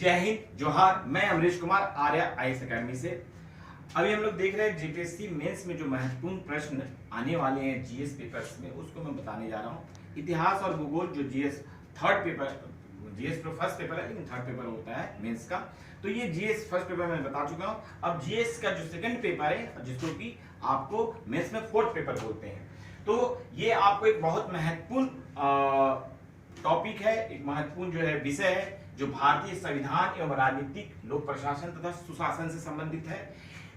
जय हिंद जोहार। मैं अमरीश कुमार आर्या आईएएस अकेडमी से। अभी हम लोग देख रहे हैं जीपीएससी मेंस में जो महत्वपूर्ण प्रश्न आने वाले हैं जीएस पेपर्स में, उसको मैं बताने जा रहा हूँ। इतिहास और भूगोल जो जीएस थर्ड पेपर, जीएस तो फर्स्ट पेपर है लेकिन थर्ड पेपर होता है मेंस का, तो ये जीएस फर्स्ट पेपर मैं बता चुका हूँ। अब जीएस का जो सेकंड पेपर है जिसको कि आपको मेंस में फोर्थ पेपर बोलते हैं, तो ये आपको एक बहुत महत्वपूर्ण टॉपिक है, एक महत्वपूर्ण जो है विषय है जो भारतीय संविधान एवं राजनीतिक, लोक प्रशासन तथा सुशासन से संबंधित है।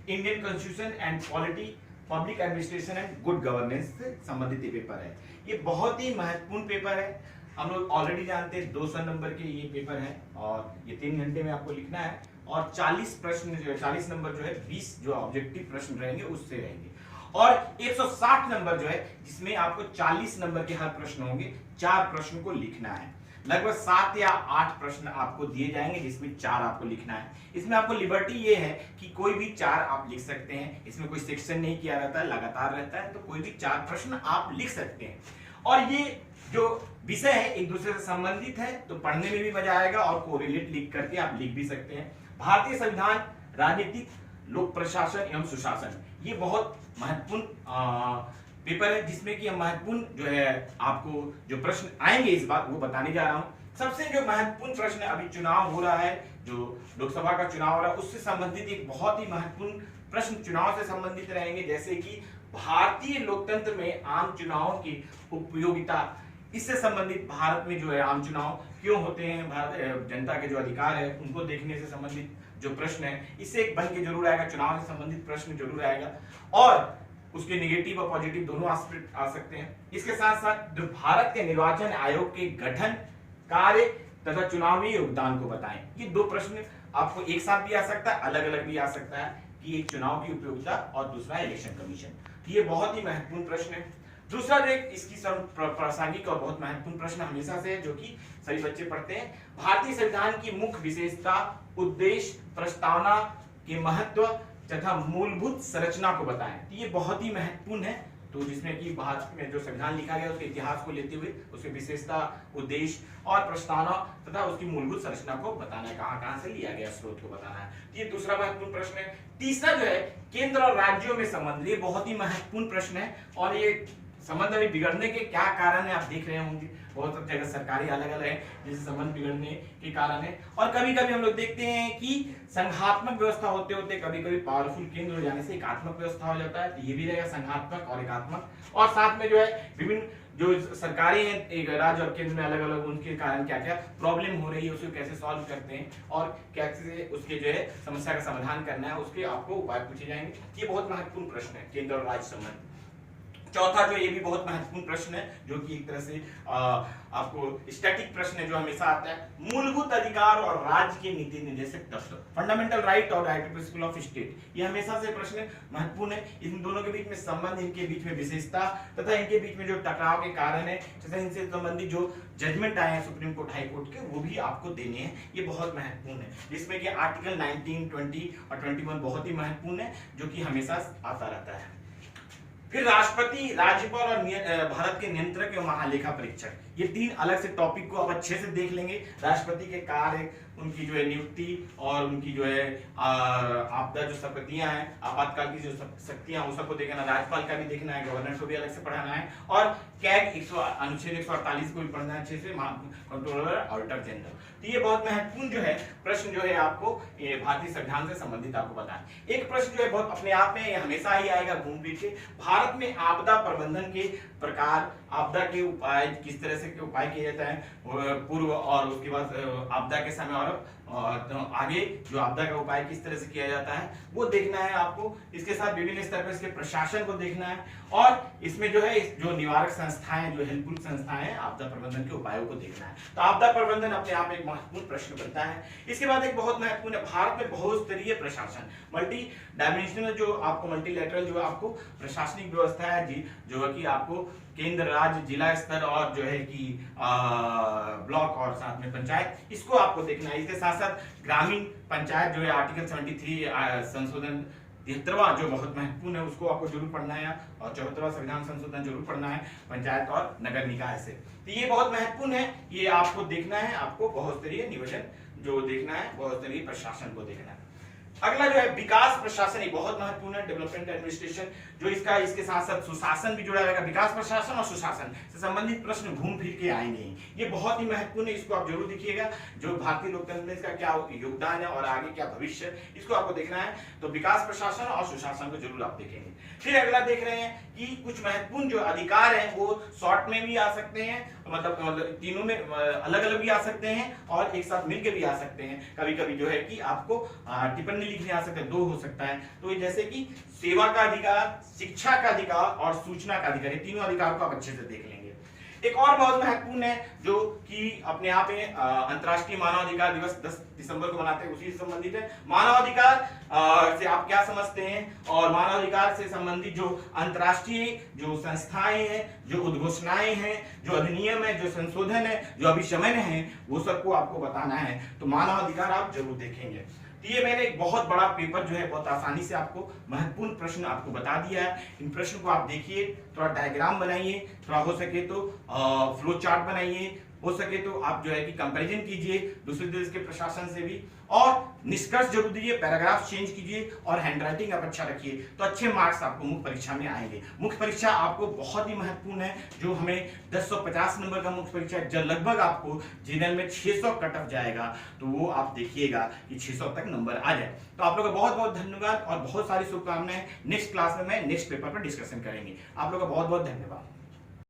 Indian constitution and polity, public administration and good governance से संबंधित ये पेपर है। ये बहुत ही महत्वपूर्ण पेपर है। हम लोग ऑलरेडी जानते हैं 200 नंबर के ये पेपर है और ये 3 घंटे में आपको लिखना है और 40 प्रश्न जो है 40 नंबर जो है 20 जो ऑब्जेक्टिव प्रश्न रहेंगे उससे रहेंगे और 160 नंबर जो है जिसमें आपको 40 नंबर के हर प्रश्न होंगे। 4 प्रश्न को लिखना है। लगभग 7 या 8 प्रश्न आपको दिए जाएंगे जिसमें 4 आपको लिखना है। इसमें आपको लिबर्टी ये है कि कोई भी 4 आप लिख सकते हैं। इसमें कोई सेक्शन नहीं किया रहता है, लगातार रहता है, तो कोई भी 4 प्रश्न आप लिख सकते हैं। और ये जो विषय है एक दूसरे से संबंधित है, तो पढ़ने में भी मजा आएगा और कोरिलेट लिख करके आप लिख भी सकते हैं। भारतीय संविधान, राजनीतिक, लोक प्रशासन एवं सुशासन, ये बहुत महत्वपूर्ण पेपर है जिसमें कि हम महत्वपूर्ण जो है आपको जो प्रश्न आएंगे इस बार वो बताने जा रहा हूं। सबसे जो महत्वपूर्ण प्रश्न अभी चुनाव हो रहा है, जो लोकसभा का चुनाव हो रहा है उससे संबंधित एक बहुत ही महत्वपूर्ण प्रश्न चुनाव से संबंधित रहेंगे, जैसे कि भारतीय लोकतंत्र में आम चुनाव की उपयोगिता, इससे संबंधित भारत में जो है आम चुनाव क्यों होते हैं, भारत जनता के जो अधिकार है उनको देखने से संबंधित जो प्रश्न है, इससे एक बन के जरूर आएगा। चुनाव से संबंधित प्रश्न जरूर आएगा और उसके नेगेटिव और पॉजिटिव दोनों एस्पेक्ट आ सकते हैं। इसके साथ साथ जो भारत के निर्वाचन आयोग के गठन, कार्य तथा चुनावी योगदान को बताएं। ये 2 प्रश्न आपको एक साथ भी आ सकता है, अलग अलग भी आ सकता है कि एक चुनाव की उपयोगिता और दूसरा इलेक्शन कमीशन। ये बहुत ही महत्वपूर्ण प्रश्न है। दूसरा जो इसकी प्रासंगिक और बहुत महत्वपूर्ण प्रश्न हमेशा से है जो कि सभी बच्चे पढ़ते हैं, भारतीय संविधान की मुख्य विशेषता, उद्देश्य, प्रस्तावना के महत्व तथा मूलभूत संरचना को बताएं। तो ये बहुत ही महत्वपूर्ण है, तो जिसमें कि भारत में जो संविधान लिखा गया उसके इतिहास को लेते हुए उसके विशेषता, उद्देश्य और प्रस्तावना तथा उसकी मूलभूत संरचना को बताना है, कहां से लिया गया स्रोत को बताना है। तो ये दूसरा महत्वपूर्ण प्रश्न है। तीसरा जो है केंद्र और राज्यों में संबंध, ये बहुत ही महत्वपूर्ण प्रश्न है और ये संबंध अभी बिगड़ने के क्या कारण है आप देख रहे होंगे, बहुत जगह सरकारी अलग अलग है जिससे संबंध बिगड़ने के कारण है। और कभी कभी हम लोग देखते हैं कि संघात्मक व्यवस्था होते होते कभी कभी पावरफुल केंद्र हो जाने से एकात्मक व्यवस्था हो जाता है, तो ये भी रहेगा संघात्मक और एकात्मक। और साथ में जो है विभिन्न जो सरकारें हैं एक राज्य और केंद्र में अलग अलग, उनके कारण क्या क्या प्रॉब्लम हो रही है उसको कैसे सॉल्व करते हैं और कैसे उसके जो है समस्या का समाधान करना है, उसके आपको उपाय पूछे जाएंगे। ये बहुत महत्वपूर्ण प्रश्न है केंद्र और राज्य संबंध। चौथा जो ये भी बहुत महत्वपूर्ण प्रश्न है जो कि एक तरह से आपको स्टैटिक प्रश्न है जो हमेशा आता है, मूलभूत अधिकार और राज्य के नीति निर्देशक तत्व, फंडामेंटल राइट और राइट प्रिंसिपल ऑफ स्टेट। ये हमेशा से प्रश्न महत्वपूर्ण है। इन दोनों के बीच में संबंध, इनके बीच में विशेषता तथा इनके बीच में जो टकराव के कारण है तथा इनसे संबंधित जो जजमेंट आए हैं सुप्रीम कोर्ट, हाई कोर्ट के, वो भी आपको देने हैं। ये बहुत महत्वपूर्ण है, जिसमें कि आर्टिकल 19, 20 और 21 बहुत ही महत्वपूर्ण है जो कि हमेशा आता रहता है। फिर राष्ट्रपति, राज्यपाल और भारत के नियंत्रक एवं महालेखा परीक्षक, ये 3 अलग से टॉपिक को आप अच्छे से देख लेंगे। राष्ट्रपति के कार्य, उनकी जो है नियुक्ति और उनकी जो है आपदा जो शक्तियां हैं, आपातकाल की जो शक्तियां हैं, उन सबको देखना। राज्यपाल का भी देखना है, गवर्नर को भी अलग से पढ़ाना है और कैग अनुच्छेद 148 को भी पढ़ना है अच्छे से, कंट्रोलर ऑडिटर जनरल। तो ये बहुत महत्वपूर्ण जो है प्रश्न जो है आपको भारतीय संविधान से संबंधित आपको बताएं। एक प्रश्न जो है बहुत अपने आप में हमेशा ही आएगा घूम फिर के, भारत में आपदा प्रबंधन के प्रकार, आपदा के उपाय किस तरह से उपाय किया जाता है पूर्व और उसके बाद आपदा के समय और तो आगे जो आपदा का उपाय किस तरह से किया जाता है वो देखना है आपको। इसके साथ विभिन्न स्तर पर इसके प्रशासन को देखना है और इसमें जो है जो निवारक संस्थाएं, जो हेल्पफुल संस्थाएं हैं, आपदा प्रबंधन के उपायों को देखना है। तो आपदा प्रबंधन अपने आप में एक महत्वपूर्ण प्रश्न बनता है। इसके बाद एक बहुत महत्वपूर्ण है भारत में बहुस्तरीय प्रशासन, मल्टी डायमेंशनल जो आपको मल्टीलैटरल जो आपको प्रशासनिक व्यवस्था है जी, जो कि आपको केंद्र, राज्य, जिला स्तर और जो है कि ब्लॉक और साथ में पंचायत, इसको आपको देखना है। इसके साथ साथ ग्रामीण पंचायत जो है आर्टिकल 73 संशोधन 73वां जो बहुत महत्वपूर्ण है उसको आपको जरूर पढ़ना है और 74वां संविधान संशोधन जरूर पढ़ना है पंचायत और नगर निकाय से। तो ये बहुत महत्वपूर्ण है, ये आपको देखना है, आपको बहुस्तरीय नियोजन जो देखना है वो प्रशासन को देखना है। अगला जो है विकास प्रशासन, ये बहुत महत्वपूर्ण है, डेवलपमेंट एडमिनिस्ट्रेशन, जो इसके साथ साथ सुशासन भी जुड़ा रहेगा। विकास प्रशासन और सुशासन से संबंधित प्रश्न घूम फिर के आएंगे, ये बहुत ही महत्वपूर्ण है, इसको आप जरूर देखिएगा। जो भारतीय लोकतंत्र में इसका क्या योगदान है और आगे क्या भविष्य, इसको आपको देखना है। तो विकास प्रशासन और सुशासन को जरूर आप देखेंगे। फिर अगला देख रहे हैं कि कुछ महत्वपूर्ण जो अधिकार हैं वो शॉर्ट में भी आ सकते हैं, मतलब तीनों में अलग अलग भी आ सकते हैं और एक साथ मिलकर भी आ सकते हैं। कभी कभी जो है कि आपको टिप्पणी लिखने आ सकते हैं, दो हो सकता है। तो ये जैसे कि सेवा का अधिकार, शिक्षा का अधिकार और सूचना का अधिकार, ये तीनों अधिकारों को आप अच्छे से देख लेंगे। एक और बहुत महत्वपूर्ण है जो कि अपने आप में अंतर्राष्ट्रीय मानवाधिकार दिवस 10 दिसंबर को मनाते हैं, उसी से संबंधित है। मानवाधिकार से आप क्या समझते हैं, और मानवाधिकार से संबंधित जो अंतर्राष्ट्रीय जो संस्थाएं हैं, जो उद्घोषणाएं हैं, जो अधिनियम है, जो संशोधन है, जो अभिशमन है, वो सबको आपको बताना है। तो मानवाधिकार आप जरूर देखेंगे। ये मैंने एक बहुत बड़ा पेपर जो है बहुत आसानी से आपको महत्वपूर्ण प्रश्न आपको बता दिया है। इन प्रश्न को आप देखिए, थोड़ा डायग्राम बनाइए, थोड़ा हो सके तो फ्लो चार्ट बनाइए, हो सके तो आप जो है कि कंपैरिजन कीजिए दूसरे देश के प्रशासन से भी, और निष्कर्ष जरूर दीजिए, पैराग्राफ चेंज कीजिए और हैंडराइटिंग आप अच्छा रखिए, तो अच्छे मार्क्स आपको मुख्य परीक्षा में आएंगे। मुख्य परीक्षा आपको बहुत ही महत्वपूर्ण है, जो हमें 1050 नंबर का मुख्य परीक्षा है, जब लगभग आपको जनरल में 600 कट ऑफ जाएगा, तो वो आप देखिएगा कि 600 तक नंबर आ जाए। तो आप लोगों का बहुत बहुत धन्यवाद और बहुत सारी शुभकामनाएं। नेक्स्ट क्लास में मैं नेक्स्ट पेपर पर डिस्कशन करेंगे। आप लोगों का बहुत बहुत धन्यवाद।